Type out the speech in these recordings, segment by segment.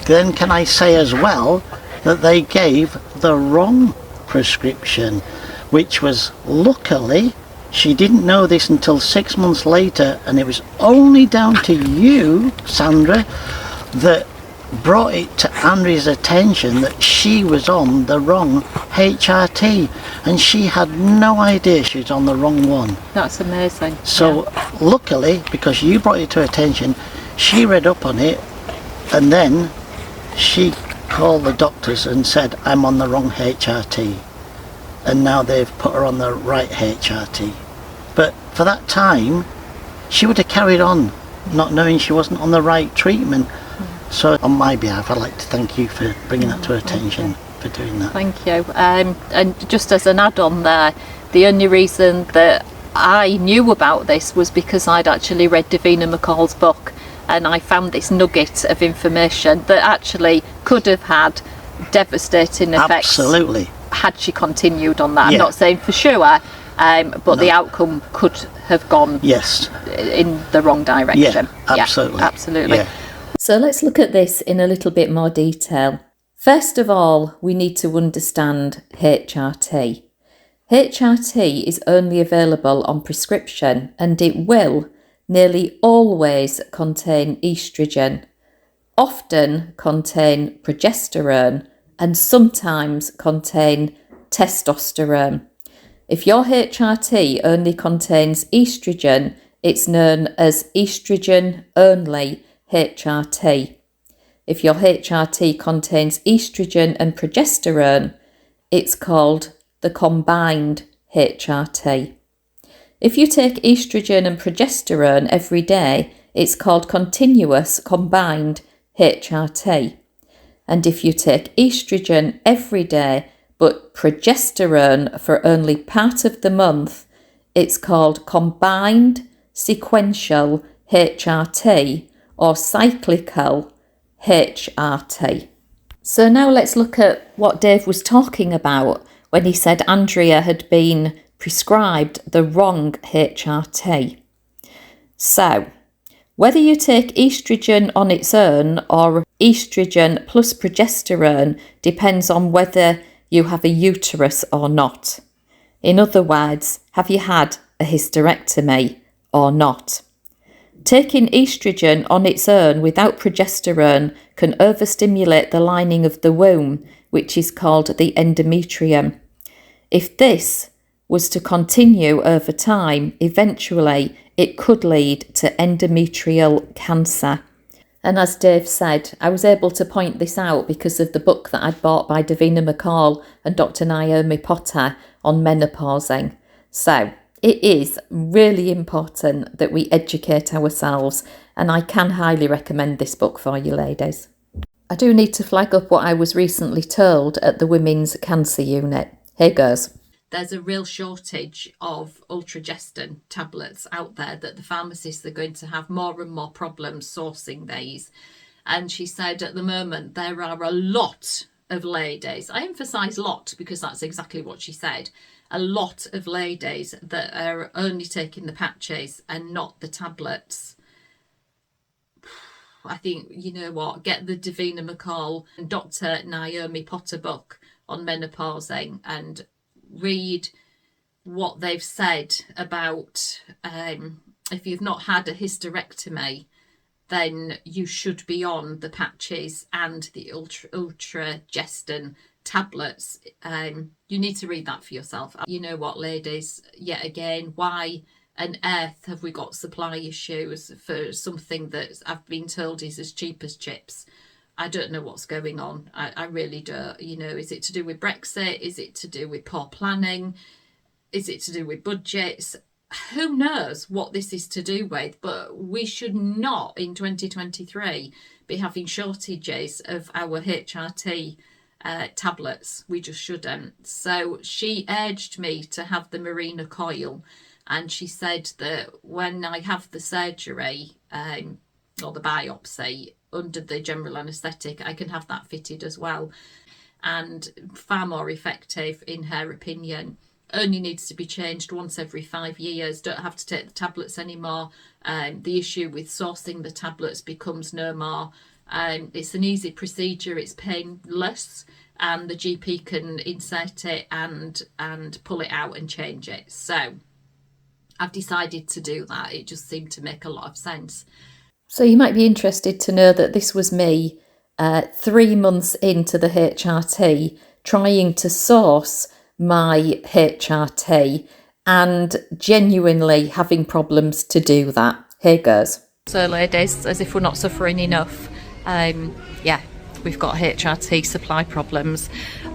then can I say as well that they gave the wrong prescription, which was, luckily, she didn't know this until 6 months later, and it was only down to you, Sandra, that brought it to Andrea's attention that she was on the wrong HRT, and she had no idea she was on the wrong one. That's amazing. So luckily, because you brought it to her attention, she read up on it, and then she called the doctors and said, I'm on the wrong HRT, and now they've put her on the right HRT. But for that time, she would have carried on not knowing she wasn't on the right treatment. So on my behalf, I'd like to thank you for bringing that to her attention, for doing that. Thank you. And just as an add-on there, the only reason that I knew about this was because I'd actually read Davina McCall's book, and I found this nugget of information that actually could have had devastating effects. Absolutely. Had she continued on that. Yeah. I'm not saying for sure, but the outcome could have gone in the wrong direction. Yeah, absolutely. Yeah, absolutely. Yeah. So let's look at this in a little bit more detail. First of all, we need to understand HRT. HRT is only available on prescription, and it will nearly always contain estrogen, often contain progesterone, and sometimes contain testosterone. If your HRT only contains estrogen, it's known as estrogen only HRT. If your HRT contains estrogen and progesterone, it's called the combined HRT. If you take estrogen and progesterone every day, it's called continuous combined HRT. And if you take estrogen every day but progesterone for only part of the month, it's called combined sequential HRT or cyclical HRT. So now let's look at what Dave was talking about when he said Andrea had been prescribed the wrong HRT. So, whether you take estrogen on its own or estrogen plus progesterone depends on whether you have a uterus or not. In other words, have you had a hysterectomy or not? Taking estrogen on its own without progesterone can overstimulate the lining of the womb, which is called the endometrium. If this was to continue over time, eventually it could lead to endometrial cancer. And as Dave said, I was able to point this out because of the book that I'd bought by Davina McCall and Dr. Naomi Potter on menopausing. So it is really important that we educate ourselves, and I can highly recommend this book for you ladies. I do need to flag up what I was recently told at the Women's Cancer Unit. Here goes. There's a real shortage of ultragestin tablets out there that the pharmacists are going to have more and more problems sourcing these. And she said at the moment there are a lot of ladies, I emphasise lot because that's exactly what she said, a lot of ladies that are only taking the patches and not the tablets. I think, you know what, get the Davina McCall and Dr. Naomi Potter book on menopausing and read what they've said about if you've not had a hysterectomy, then you should be on the patches and the ultragestin tablets. You need to read that for yourself. You know what, ladies, yet again, why on earth have we got supply issues for something that I've been told is as cheap as chips? I don't know what's going on. I really don't. You know, is it to do with Brexit? Is it to do with poor planning? Is it to do with budgets? Who knows what this is to do with? But we should not, in 2023, be having shortages of our HRT tablets. We just shouldn't. So she urged me to have the mirena coil, and she said that when I have the surgery or the biopsy under the general anaesthetic, I can have that fitted as well, and far more effective in her opinion. Only needs to be changed once every 5 years. Don't have to take the tablets anymore. The issue with sourcing the tablets becomes no more. It's an easy procedure, it's painless, and the GP can insert it and pull it out and change it. So I've decided to do that. It just seemed to make a lot of sense. So you might be interested to know that this was me 3 months into the HRT, trying to source my HRT and genuinely having problems to do that. Here goes. So ladies, as if we're not suffering enough, yeah, we've got HRT supply problems.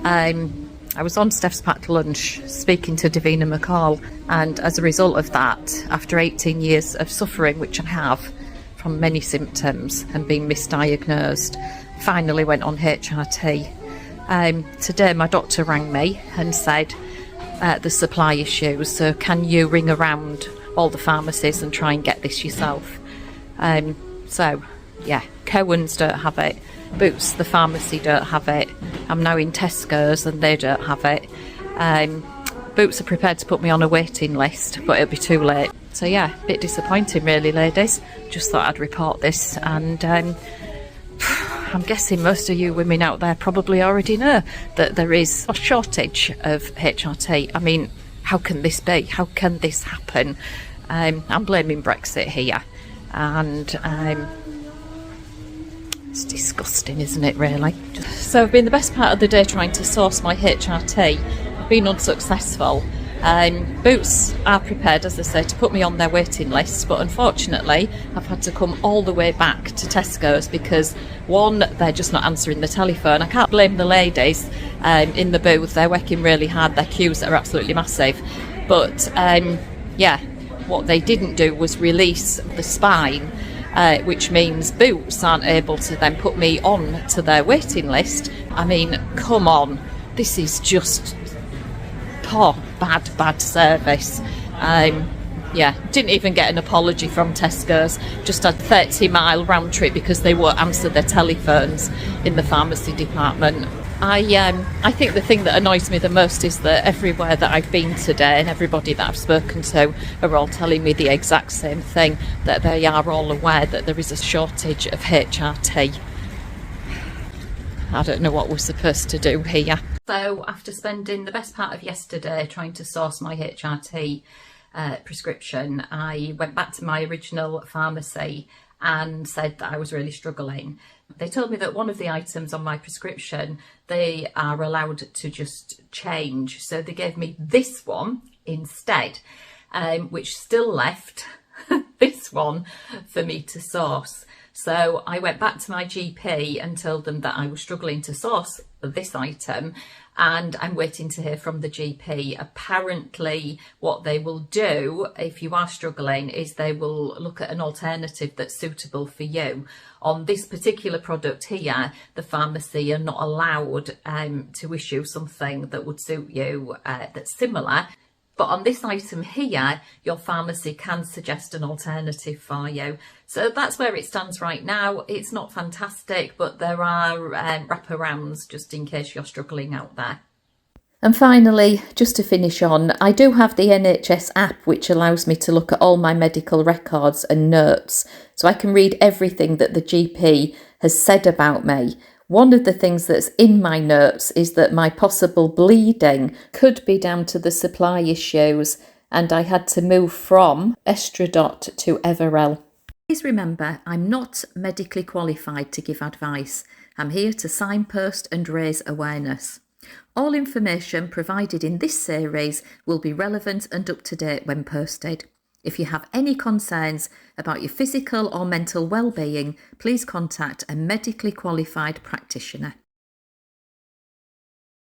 I was on Steph's packed lunch speaking to Davina McCall, and as a result of that, after 18 years of suffering, which I have from many symptoms and being misdiagnosed, finally went on HRT. Today my doctor rang me and said the supply issues, so can you ring around all the pharmacies and try and get this yourself? So yeah, Cohen's don't have it, Boots the pharmacy don't have it, I'm now in Tesco's and they don't have it. Boots are prepared to put me on a waiting list, but it'll be too late. So yeah, a bit disappointing really, ladies. Just thought I'd report this, and I'm guessing most of you women out there probably already know that there is a shortage of HRT. I mean, how can this be? How can this happen? I'm blaming Brexit here, and it's disgusting, isn't it, really? So I've been the best part of the day trying to source my HRT. I've been unsuccessful. Boots are prepared, as I say, to put me on their waiting list, but unfortunately I've had to come all the way back to Tesco's because, one, they're just not answering the telephone. I can't blame the ladies in the booth, they're working really hard, their queues are absolutely massive, but yeah, what they didn't do was release the spine, which means Boots aren't able to then put me on to their waiting list. I mean, come on, this is just poor, bad service. Yeah, didn't even get an apology from Tesco's, just a 30-mile round trip because they won't answer their telephones in the pharmacy department. I think the thing that annoys me the most is that everywhere that I've been today and everybody that I've spoken to are all telling me the exact same thing, that they are all aware that there is a shortage of HRT. I don't know what we're supposed to do here. So after spending the best part of yesterday trying to source my HRT prescription, I went back to my original pharmacy and said that I was really struggling. They told me that one of the items on my prescription, they are allowed to just change. So they gave me this one instead, which still left this one for me to source. So I went back to my GP and told them that I was struggling to source this item, and I'm waiting to hear from the GP. Apparently what they will do if you are struggling is they will look at an alternative that's suitable for you. On this particular product here, the pharmacy are not allowed to issue something that would suit you that's similar. But on this item here, your pharmacy can suggest an alternative for you. So that's where it stands right now. It's not fantastic, but there are wraparounds just in case you're struggling out there. And finally, just to finish on, I do have the NHS app which allows me to look at all my medical records and notes, so I can read everything that the GP has said about me. One of the things that's in my notes is that my possible bleeding could be down to the supply issues, and I had to move from Estradiol to Everel. Please remember, I'm not medically qualified to give advice. I'm here to signpost and raise awareness. All information provided in this series will be relevant and up to date when posted. If you have any concerns about your physical or mental well-being, please contact a medically qualified practitioner.